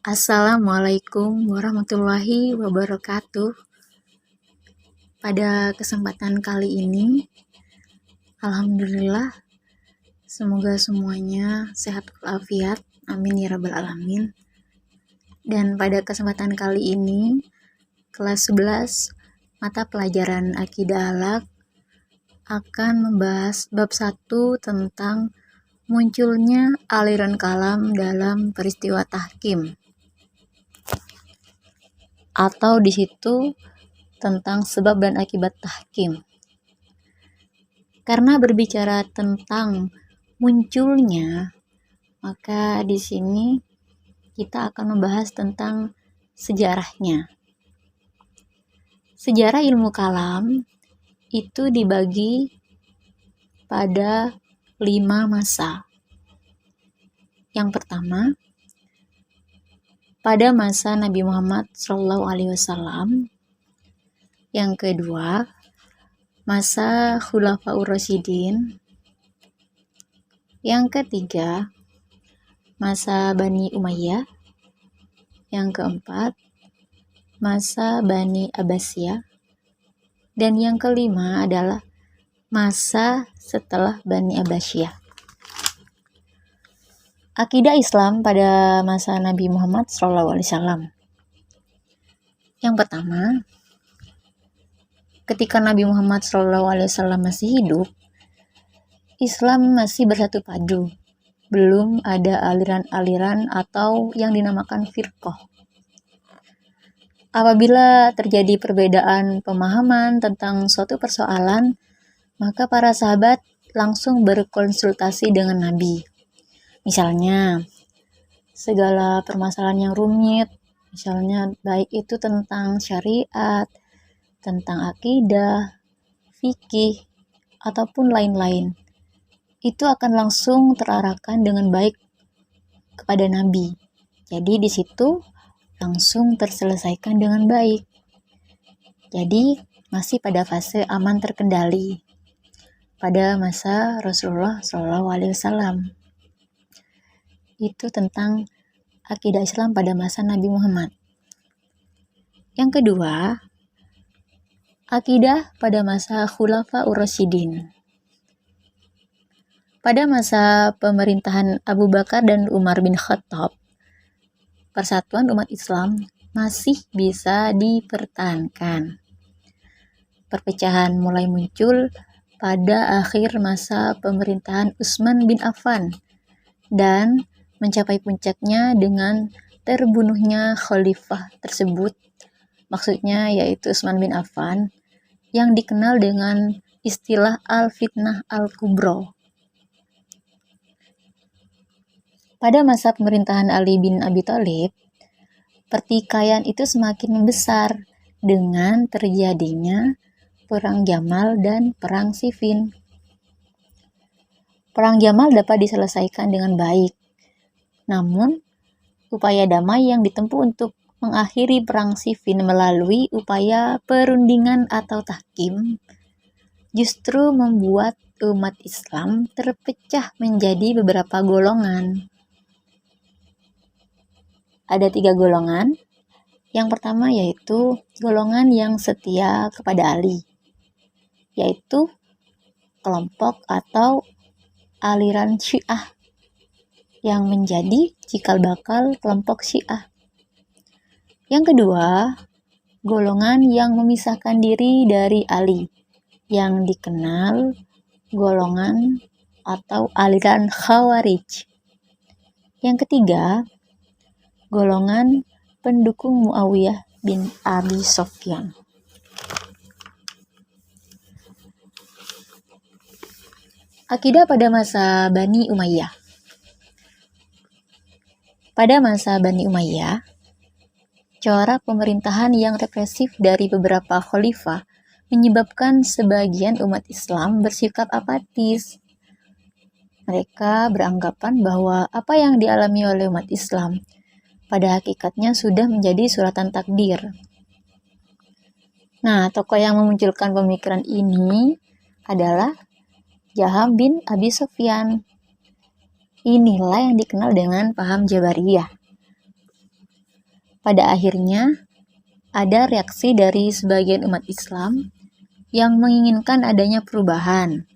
Assalamualaikum warahmatullahi wabarakatuh. Pada kesempatan kali ini, alhamdulillah, semoga semuanya sehat walafiat. Amin ya rabbal alamin. Dan pada kesempatan kali ini, kelas 11 mata pelajaran Akidah Akhlak akan membahas bab 1 tentang munculnya aliran kalam dalam peristiwa tahkim. Atau di situ tentang sebab dan akibat tahkim. Karena berbicara tentang munculnya, maka di sini kita akan membahas tentang sejarahnya. Sejarah ilmu kalam itu dibagi pada 5 masa. Yang pertama, pada masa Nabi Muhammad SAW. Yang kedua, masa Khulafaur Rasyidin. Yang ketiga, masa Bani Umayyah. Yang keempat, masa Bani Abbasiyah. Dan yang kelima adalah masa setelah Bani Abbasiyah. Akidah Islam pada masa Nabi Muhammad SAW. Yang pertama, ketika Nabi Muhammad SAW masih hidup, Islam masih bersatu padu. Belum ada aliran-aliran atau yang dinamakan firqah. Apabila terjadi perbedaan pemahaman tentang suatu persoalan, maka para sahabat langsung berkonsultasi dengan Nabi. Misalnya, segala permasalahan yang rumit, misalnya baik itu tentang syariat, tentang akidah, fikih, ataupun lain-lain, itu akan langsung terarahkan dengan baik kepada Nabi. Jadi di situ langsung terselesaikan dengan baik. Jadi masih pada fase aman terkendali pada masa Rasulullah SAW. Itu tentang akidah Islam pada masa Nabi Muhammad. Yang kedua, akidah pada masa Khulafaur Rasyidin. Pada masa pemerintahan Abu Bakar dan Umar bin Khattab, persatuan umat Islam masih bisa dipertahankan. Perpecahan mulai muncul pada akhir masa pemerintahan Utsman bin Affan dan mencapai puncaknya dengan terbunuhnya khalifah tersebut, maksudnya yaitu Utsman bin Affan, yang dikenal dengan istilah Al-Fitnah Al-Kubra. Pada masa pemerintahan Ali bin Abi Thalib, pertikaian itu semakin membesar dengan terjadinya Perang Jamal dan Perang Siffin. Perang Jamal dapat diselesaikan dengan baik. Namun, upaya damai yang ditempuh untuk mengakhiri Perang Siffin melalui upaya perundingan atau tahkim justru membuat umat Islam terpecah menjadi beberapa golongan. Ada 3 golongan. Yang pertama yaitu golongan yang setia kepada Ali, yaitu kelompok atau aliran Syiah yang menjadi cikal bakal kelompok Syiah. Yang kedua, golongan yang memisahkan diri dari Ali, yang dikenal golongan atau aliran Khawarij. Yang ketiga, golongan pendukung Muawiyah bin Abi Sufyan. Akidah pada masa Bani Umayyah. Pada masa Bani Umayyah, corak pemerintahan yang represif dari beberapa khalifah menyebabkan sebagian umat Islam bersikap apatis. Mereka beranggapan bahwa apa yang dialami oleh umat Islam pada hakikatnya sudah menjadi suratan takdir. Nah, tokoh yang memunculkan pemikiran ini adalah Jaham bin Abi Sufyan. Inilah yang dikenal dengan paham Jabariyah. pada akhirnya ada reaksi dari sebagian umat Islam yang menginginkan adanya perubahan.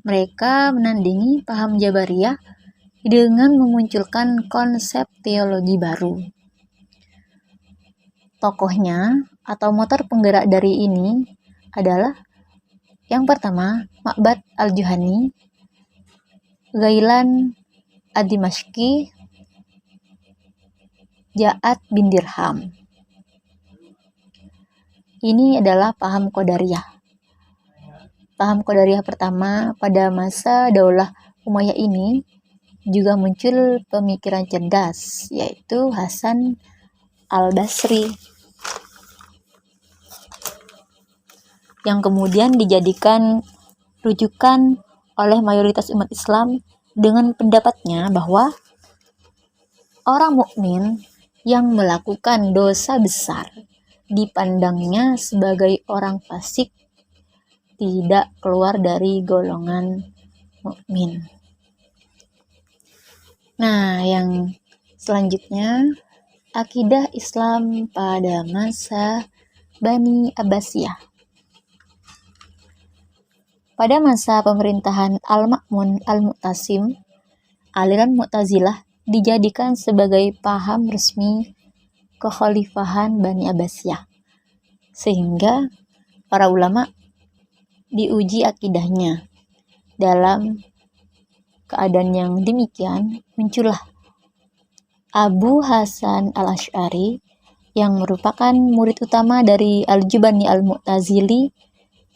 Mereka menandingi paham Jabariyah dengan memunculkan konsep teologi baru. Tokohnya atau motor penggerak dari ini adalah yang pertama, Ma'bad al-Juhani, Ghailan ad-Dimashqi, Ja'ad bin Dirham. Ini adalah paham Qadariyah. Paham Qadariyah pertama pada masa Daulah Umayyah ini juga muncul pemikiran cerdas, yaitu Hasan al-Basri, yang kemudian dijadikan rujukan oleh mayoritas umat Islam dengan pendapatnya bahwa orang mukmin yang melakukan dosa besar dipandangnya sebagai orang fasik, tidak keluar dari golongan mukmin. Nah, yang selanjutnya, akidah Islam pada masa Bani Abbasiyah. Pada masa pemerintahan Al-Ma'mun Al-Mu'tasim, aliran Mu'tazilah dijadikan sebagai paham resmi kekhalifahan Bani Abbasiyah, sehingga para ulama diuji akidahnya. Dalam keadaan yang demikian, muncullah Abu Hasan al-Asy'ari yang merupakan murid utama dari Al-Jubani al-Mu'tazili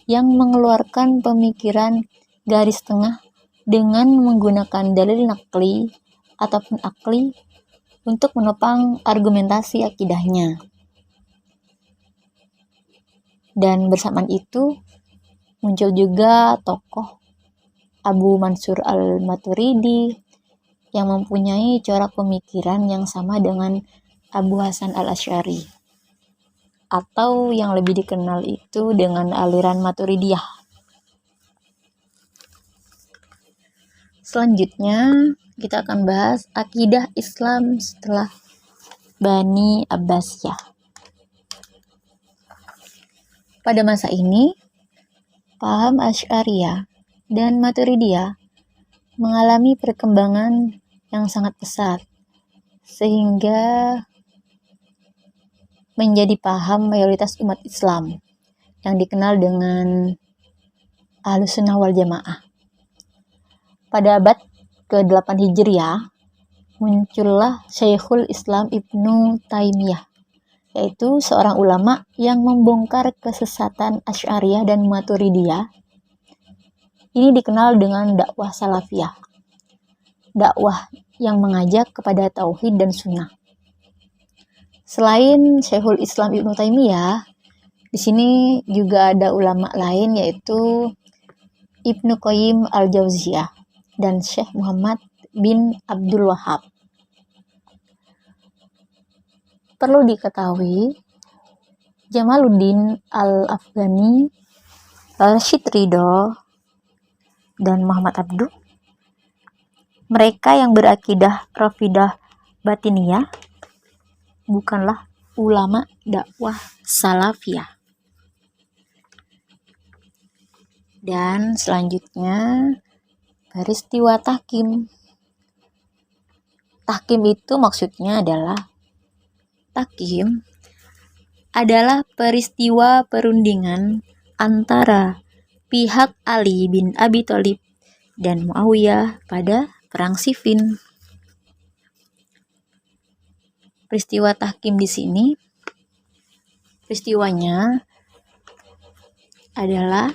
yang mengeluarkan pemikiran garis tengah dengan menggunakan dalil nakli ataupun akli untuk menopang argumentasi akidahnya. Dan bersamaan itu muncul juga tokoh Abu Mansur al-Maturidi yang mempunyai corak pemikiran yang sama dengan Abu Hasan al-Asy'ari, atau yang lebih dikenal itu dengan aliran Maturidiyah. Selanjutnya kita akan bahas akidah Islam setelah Bani Abbasiyah. Pada masa ini, paham Asy'ariyah dan Maturidiyah mengalami perkembangan yang sangat pesat, sehingga menjadi paham mayoritas umat Islam yang dikenal dengan Ahlussunnah wal Jamaah. Pada abad ke-8 Hijriah, muncullah Syekhul Islam Ibnu Taimiyah, yaitu seorang ulama yang membongkar kesesatan Asy'ariyah dan Maturidiyah. Ini dikenal dengan dakwah salafiyah, dakwah yang mengajak kepada tauhid dan sunnah. Selain Syekhul Islam Ibnu Taimiyah, di sini juga ada ulama lain, yaitu Ibnu Qayyim al-Jauziyah dan Syekh Muhammad bin Abdul Wahhab. Perlu diketahui, Jamaluddin al-Afghani, Rashid Ridho, dan Muhammad Abduh, mereka yang berakidah Rafidah Batiniyah, bukanlah ulama dakwah salafiyah. Dan selanjutnya, peristiwa tahkim. Tahkim itu maksudnya adalah peristiwa perundingan antara pihak Ali bin Abi Thalib dan Muawiyah pada Perang Siffin. Peristiwa tahkim di sini, peristiwanya adalah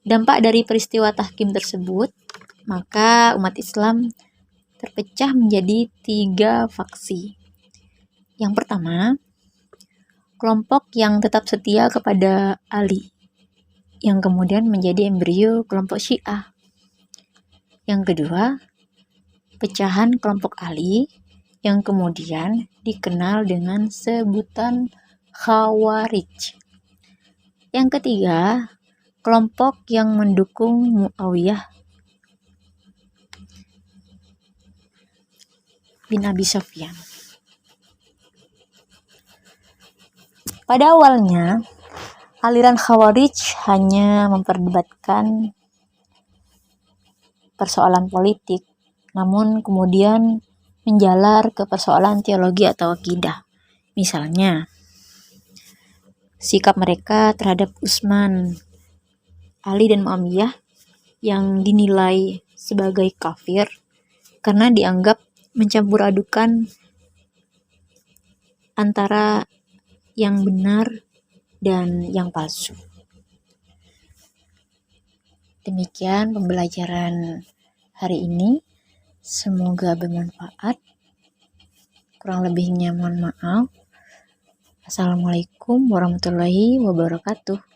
dampak dari peristiwa tahkim tersebut, maka umat Islam terpecah menjadi 3 faksi. Yang pertama, kelompok yang tetap setia kepada Ali, yang kemudian menjadi embrio kelompok Syiah. Yang kedua, pecahan kelompok Ali, yang kemudian dikenal dengan sebutan Khawarij. Yang ketiga, kelompok yang mendukung Muawiyah bin Abi Sufyan. Pada awalnya, aliran Khawarij hanya memperdebatkan persoalan politik, namun kemudian menjalar ke persoalan teologi atau akidah. Misalnya, sikap mereka terhadap Utsman, Ali dan Muawiyah yang dinilai sebagai kafir karena dianggap mencampur adukan antara yang benar dan yang palsu. Demikian pembelajaran hari ini. Semoga bermanfaat. Kurang lebihnya mohon maaf. Assalamualaikum warahmatullahi wabarakatuh.